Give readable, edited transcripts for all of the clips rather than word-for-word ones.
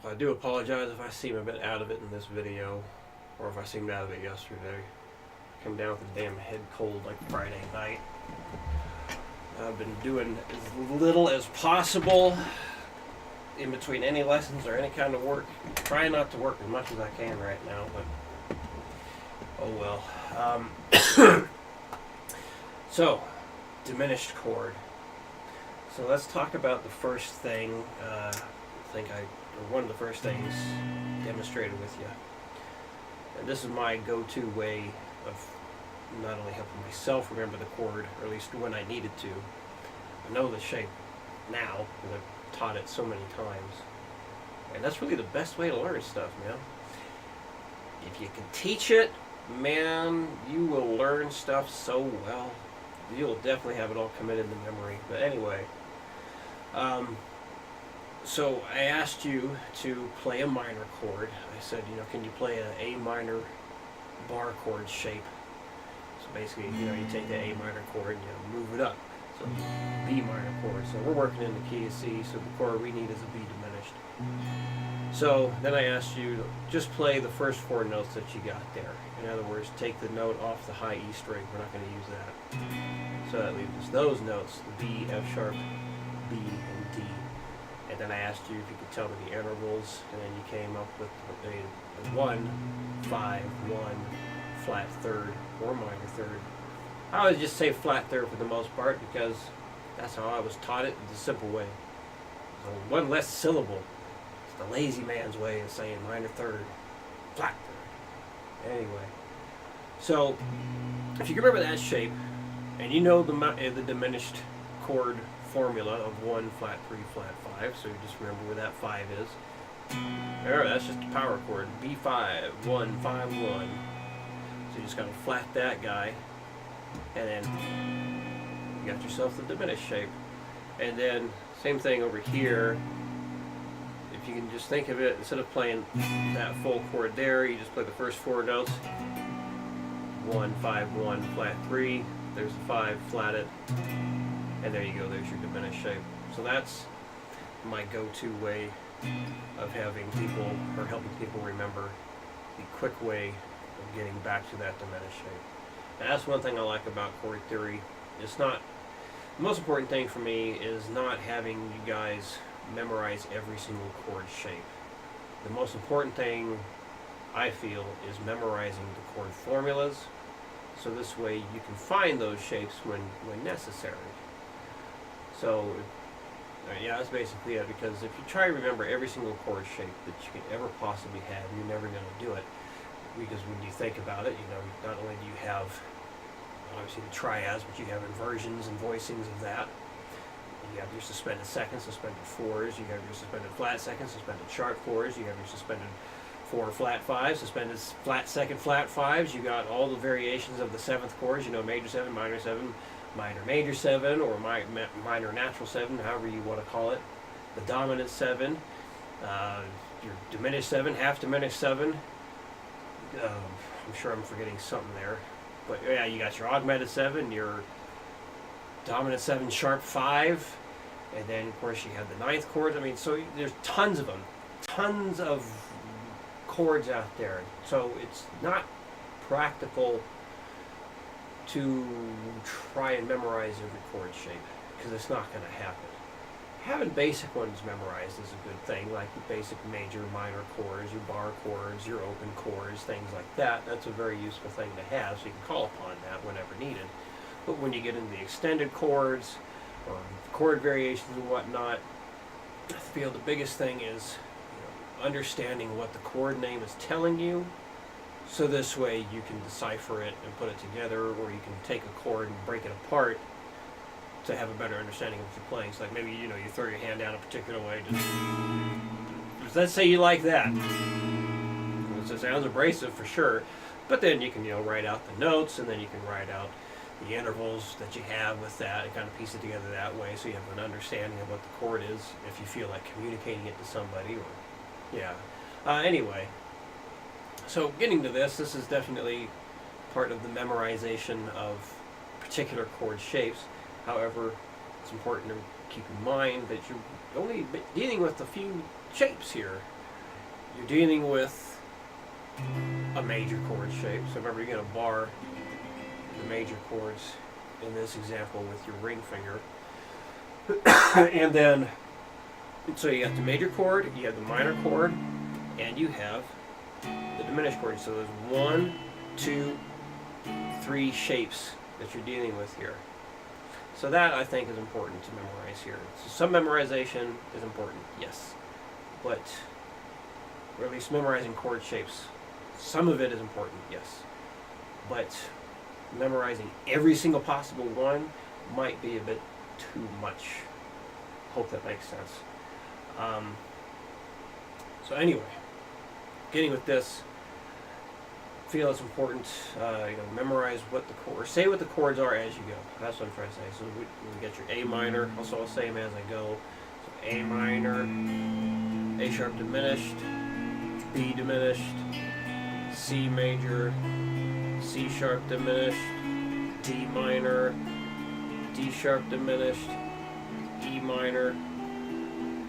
I do apologize if I seem a bit out of it in this video, or if I seemed out of it yesterday. I came down with a damn head cold like Friday night. I've been doing as little as possible in between any lessons or any kind of work. Trying not to work as much as I can right now, but oh well. So, diminished chord. So let's talk about the first thing. One of the first things demonstrated with you. And this is my go-to way of not only helping myself remember the chord, or at least when I needed to. I know the shape now because I've taught it so many times. And that's really the best way to learn stuff, man. If you can teach it, man, you will learn stuff so well. You'll definitely have it all committed to memory. But anyway, so I asked you to play a minor chord. I said, can you play an A minor bar chord shape? So basically, you take the A minor chord and you move it up. So B minor chord. So we're working in the key of C, so the chord we need is a B diminished. So then I asked you to just play the first four notes that you got there. In other words, take the note off the high E string. We're not going to use that. So that leaves us those notes, the B, F sharp, B, and D. And then I asked you if you could tell me the intervals, and then you came up with a 1, 5, 1, flat third, or minor third. I would just say flat third for the most part because that's how I was taught it in the simple way. So one less syllable. It's the lazy man's way of saying minor third, flat third. Anyway, so if you can remember that shape, and you know the diminished chord formula of 1, flat 3, flat 5, so you just remember where that 5 is. There, that's just a power chord. B5, 1, 5, 1. So you just gotta flat that guy, and then you got yourself the diminished shape. And then same thing over here. If you can just think of it, instead of playing that full chord there, you just play the first four notes. 1, 5, 1, flat 3. There's the 5, flat it. And there you go, there's your diminished shape. So that's my go-to way of having people, or helping people remember the quick way of getting back to that diminished shape. And that's one thing I like about chord theory. It's not, the most important thing for me is not having you guys memorize every single chord shape. The most important thing, I feel, is memorizing the chord formulas, so this way you can find those shapes when necessary. So, yeah, that's basically it, because if you try to remember every single chord shape that you could ever possibly have, you're never going to do it. Because when you think about it, not only do you have, obviously, the triads, but you have inversions and voicings of that. You have your suspended seconds, suspended fours, you have your suspended flat seconds, suspended sharp fours, you have your suspended 4 flat 5s, suspended flat second flat 5s, you got all the variations of the 7th chords, major 7, minor 7, minor major 7, or minor natural 7, however you want to call it, the dominant 7, your diminished 7, half diminished 7, I'm sure I'm forgetting something there, but yeah, you got your augmented 7, your dominant 7 sharp 5, and then of course you have the 9th chords. So there's tons of them, tons of chords out there, so it's not practical to try and memorize every chord shape, because it's not going to happen. Having basic ones memorized is a good thing, like your basic major, minor chords, your bar chords, your open chords, things like that. That's a very useful thing to have, so you can call upon that whenever needed. But when you get into the extended chords, or chord variations and whatnot, I feel the biggest thing is understanding what the chord name is telling you, so this way you can decipher it and put it together, or you can take a chord and break it apart to have a better understanding of what you're playing. So like maybe you throw your hand down a particular way. Just let's say you like that. It sounds abrasive for sure, but then you can write out the notes, and then you can write out the intervals that you have with that, and kind of piece it together that way, so you have an understanding of what the chord is if you feel like communicating it to somebody. Or anyway, so getting to this is definitely part of the memorization of particular chord shapes. However, it's important to keep in mind that you're only dealing with a few shapes here. you're dealing with a major chord shape. So remember, you're going to bar the major chords in this example with your ring finger. And then, so you got the major chord, you have the minor chord, and you have the diminished chord. So there's 1, 2, 3 shapes that you're dealing with here. So that, I think, is important to memorize here. So some memorization is important, yes. But, or at least memorizing chord shapes, some of it is important, yes. But memorizing every single possible one might be a bit too much. Hope that makes sense. So anyway, getting with this, feel it's important, memorize what the chords, say what the chords are as you go. That's what I'm trying to say. So we get your A minor, also I'll say them as I go. So A minor, A sharp diminished, B diminished, C major, C sharp diminished, D minor, D sharp diminished, E minor,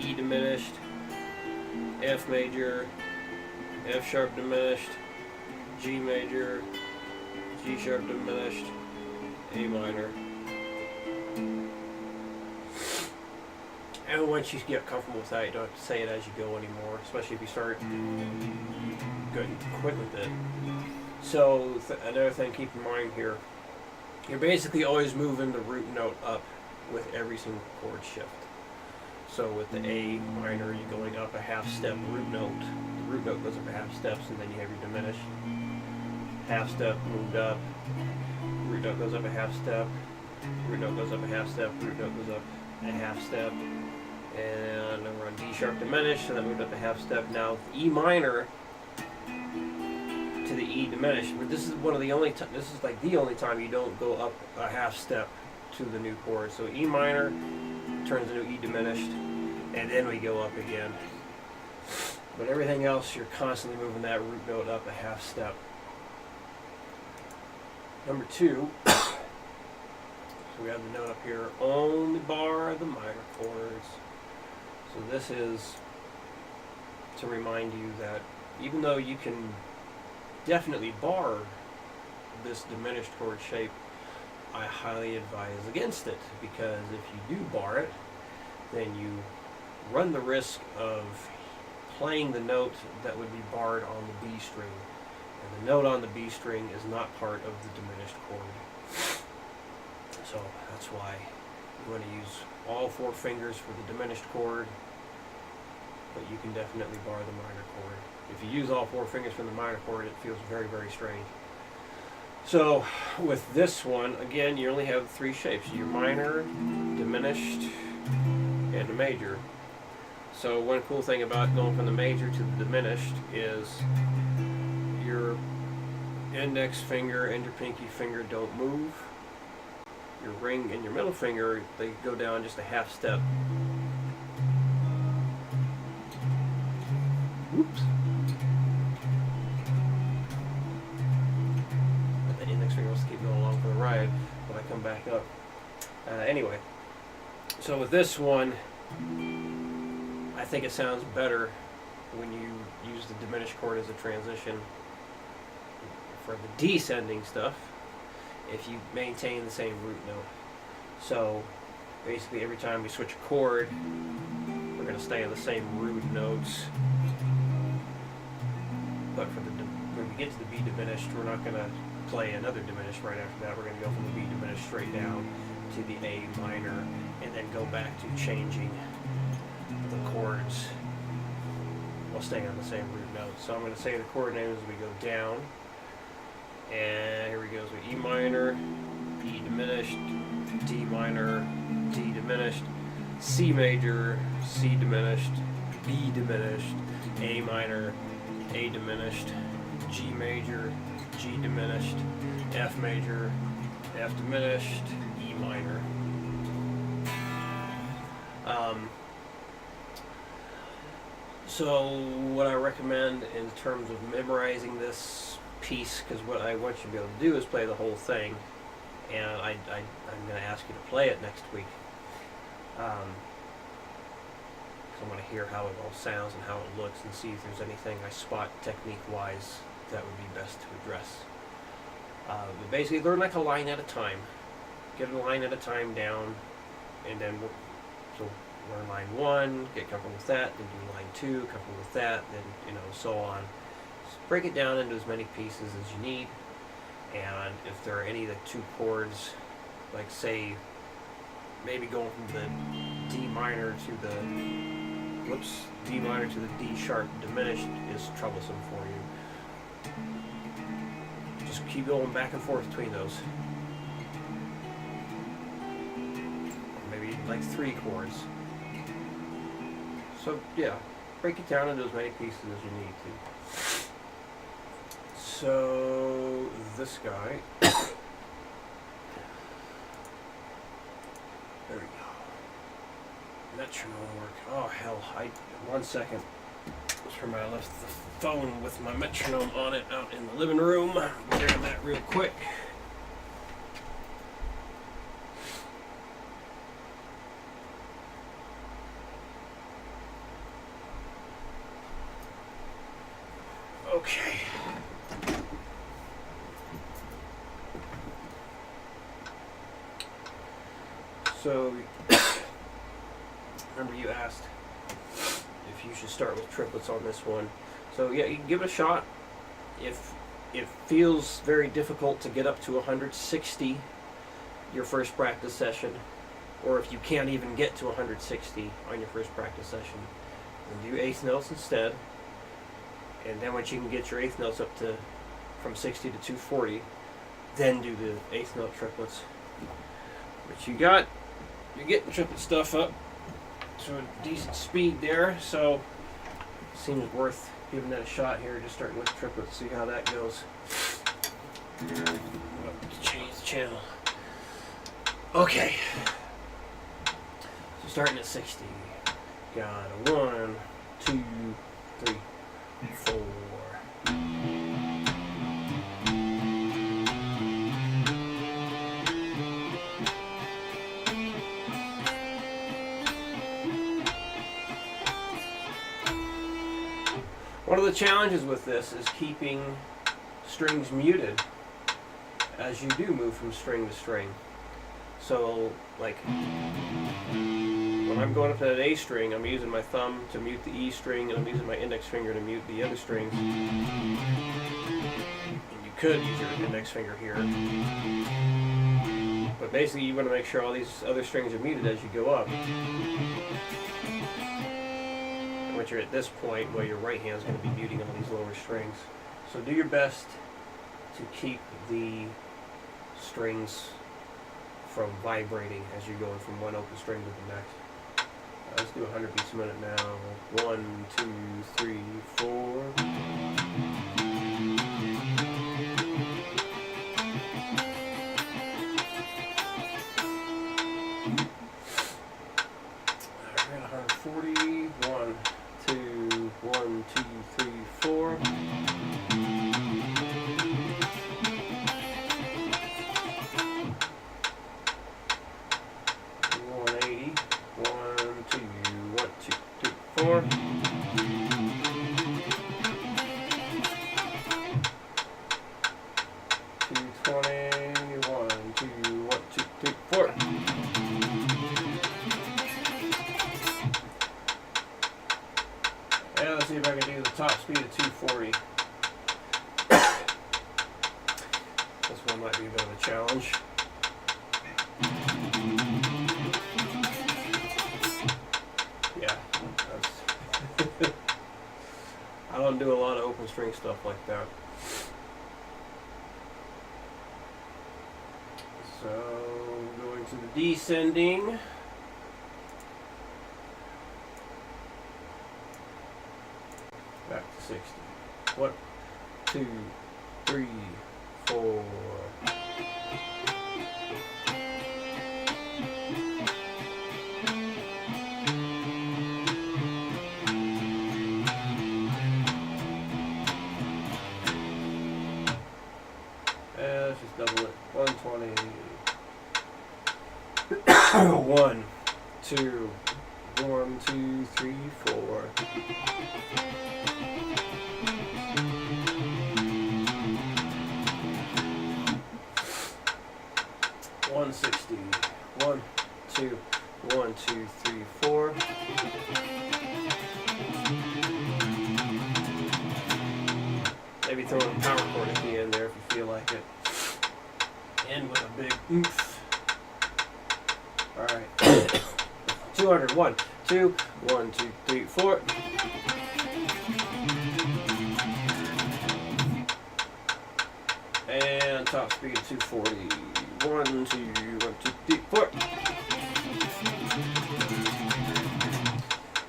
E diminished, F major, F sharp diminished, G major, G sharp diminished, A minor. And once you get comfortable with that, you don't have to say it as you go anymore, especially if you start getting quick with it. So another thing, keep in mind here, you're basically always moving the root note up with every single chord shift. So with the A minor, you're going up a half step root note. The root note goes up a half steps, and then you have your diminished. Half step, moved up. Root note goes up a half step. Root note goes up a half step. Root note goes up a half step. And then we're on D sharp diminished, so that moved up a half step. Now E minor to the E diminished. But this is one of the only this is like the only time you don't go up a half step to the new chord. So E minor turns into E diminished, and then we go up again. But everything else, you're constantly moving that root note up a half step. Number 2, so we have the note up here, only bar the minor chords. So this is to remind you that even though you can definitely bar this diminished chord shape, I highly advise against it, because if you do bar it, then you run the risk of playing the note that would be barred on the B string. And the note on the B string is not part of the diminished chord. So that's why you want to use all 4 fingers for the diminished chord, but you can definitely bar the minor chord. If you use all 4 fingers for the minor chord, it feels very, very strange. So with this one, again, you only have 3 shapes: your minor, diminished, and a major. So one cool thing about going from the major to the diminished is your index finger and your pinky finger don't move. Your ring and your middle finger, they go down just a half step. Whoops. But the index finger wants to keep going along for the ride when I come back up. Anyway, so with this one, I think it sounds better when you use the diminished chord as a transition for the descending stuff if you maintain the same root note. So basically every time we switch a chord, we're going to stay on the same root notes. But for when we get to the B diminished, we're not going to play another diminished right after that. We're going to go from the B diminished straight down to the A minor, and then go back to changing the chords while staying on the same root note. So I'm going to say the chord names as we go down. And here we go. So E minor, E diminished, D minor, D diminished, C major, C diminished, B diminished, A minor, A diminished, G major, G diminished, F major, F diminished, E minor. So what I recommend in terms of memorizing this piece, because what I want you to be able to do is play the whole thing, and I'm going to ask you to play it next week. I want to hear how it all sounds and how it looks and see if there's anything I spot technique-wise that would be best to address. But basically learn like a line at a time. Get a line at a time down, and then so learn line 1, get comfortable with that, then do line 2, comfortable with that, then so on. Just break it down into as many pieces as you need, and if there are any of the 2 chords, like say maybe going from the D minor to the D minor to the D sharp diminished is troublesome for you. Just keep going back and forth between those. Maybe like 3 chords. So yeah, break it down into as many pieces as you need to. So this guy, there we go. Metronome work. Oh hell! 1 second. That's where I left the phone with my metronome on it out in the living room. Grab that real quick. Okay. So, remember you asked if you should start with triplets on this one. So yeah, you can give it a shot. If it feels very difficult to get up to 160 your first practice session, or if you can't even get to 160 on your first practice session, then do eighth notes instead. And then once you can get your eighth notes up to from 60 to 240, then do the eighth note triplets. But you're getting triplet stuff up to a decent speed there, so it seems worth giving that a shot here. Just starting with triplets, see how that goes. Change the channel. Okay. So starting at 60. Got a 1, 2, 3, 4. One of the challenges with this is keeping strings muted as you do move from string to string. So, like, when I'm going up to that A string, I'm using my thumb to mute the E string, and I'm using my index finger to mute the other strings. And you could use your index finger here. But basically, you want to make sure all these other strings are muted as you go up. Once you're at this point, well, your right hand is going to be muting all these lower strings. So do your best to keep the strings from vibrating as you're going from one open string to the next. Let's do 100 beats a minute now. 1, 2, 3, 4. Alright, 140. 1, 2, 1, 2, 3, 4. Yeah, let's see if I can do the top speed of 240. This one might be a bit of a challenge. Yeah, that's I don't do a lot of open string stuff like that. So, going to the descending. Back to 60. 1, 2, 3, 4. Let's just double it. 120. 1, 2, 1, 2, 3, throw in a power chord at the end there if you feel like it. End with a big oomph. Alright. 200. 1, 2, 1, 2, 3, 4. And top speed 240. 1, 2, 1, 2, 3, 4.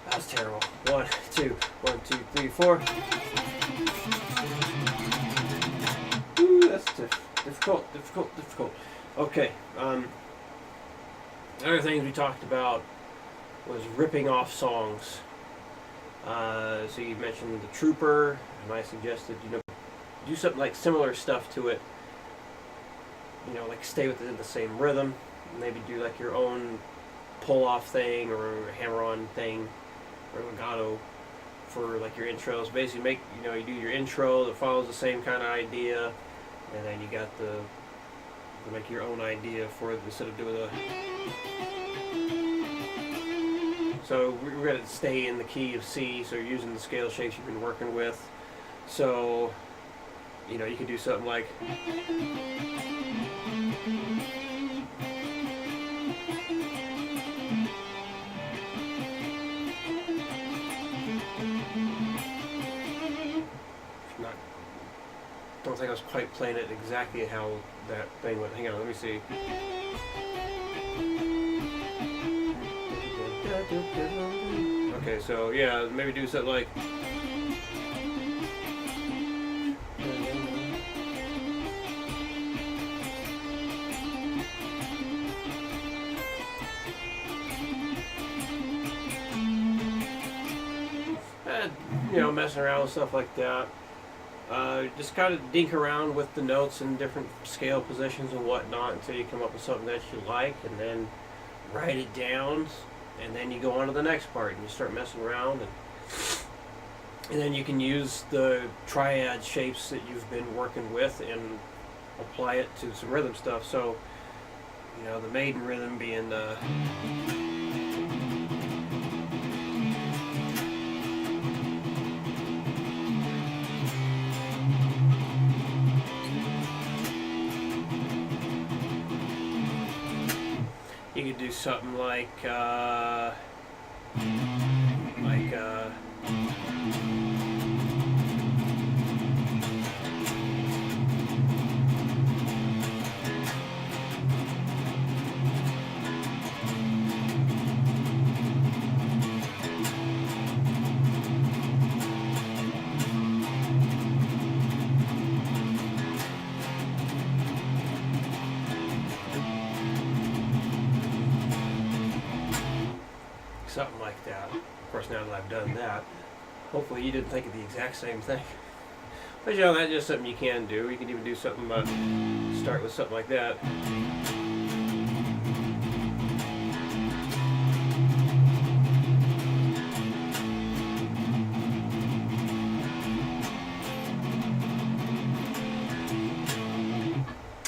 That was terrible. 1, 2, 1, 2, 3, 4. Ooh, that's difficult. Okay. Other things we talked about was ripping off songs. So you mentioned the Trooper, and I suggested do something like similar stuff to it. Like stay within the same rhythm. Maybe do like your own pull-off thing or hammer-on thing or legato for like your intros. Basically, you do your intro that follows the same kind of idea, and then you got make your own idea for it instead of doing a. So we're going to stay in the key of C. So you're using the scale shapes you've been working with. So you can do something like. I don't think I was quite playing it exactly how that thing went. Hang on, let me see. Okay, so yeah, maybe do something like. Messing around with stuff like that. Just kind of dink around with the notes in different scale positions and whatnot until you come up with something that you like, and then write it down, and then you go on to the next part and you start messing around, and then you can use the triad shapes that you've been working with and apply it to some rhythm stuff. So the maiden rhythm being you could do something like something like that. Of course, now that I've done that, hopefully you didn't think of the exact same thing. But that's just something you can do. You can even do something, start with something like that.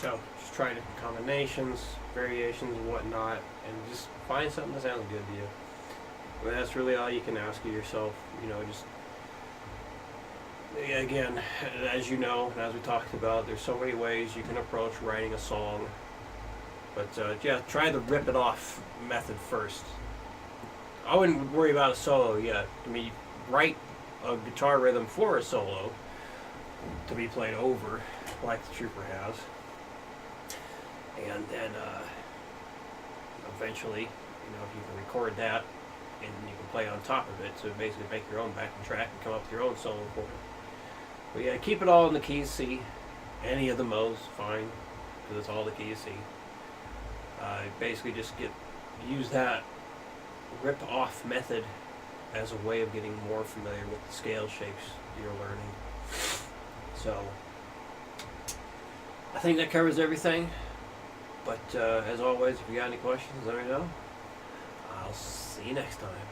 So, just try different combinations, variations, and whatnot, and just find something that sounds good to you. But that's really all you can ask of yourself. Just again, as you know, and as we talked about, there's so many ways you can approach writing a song. But try the rip it off method first. I wouldn't worry about a solo yet. Write a guitar rhythm for a solo to be played over, like the Trooper has, and then eventually, if you can record that. And you can play on top of it, so basically make your own backing track and come up with your own solo for it. But keep it all in the key of C. Any of the modes, fine, because it's all the key of C. Basically just use that rip off method as a way of getting more familiar with the scale shapes you're learning. So I think that covers everything. But as always, if you got any questions, let me know. I'll see you next time.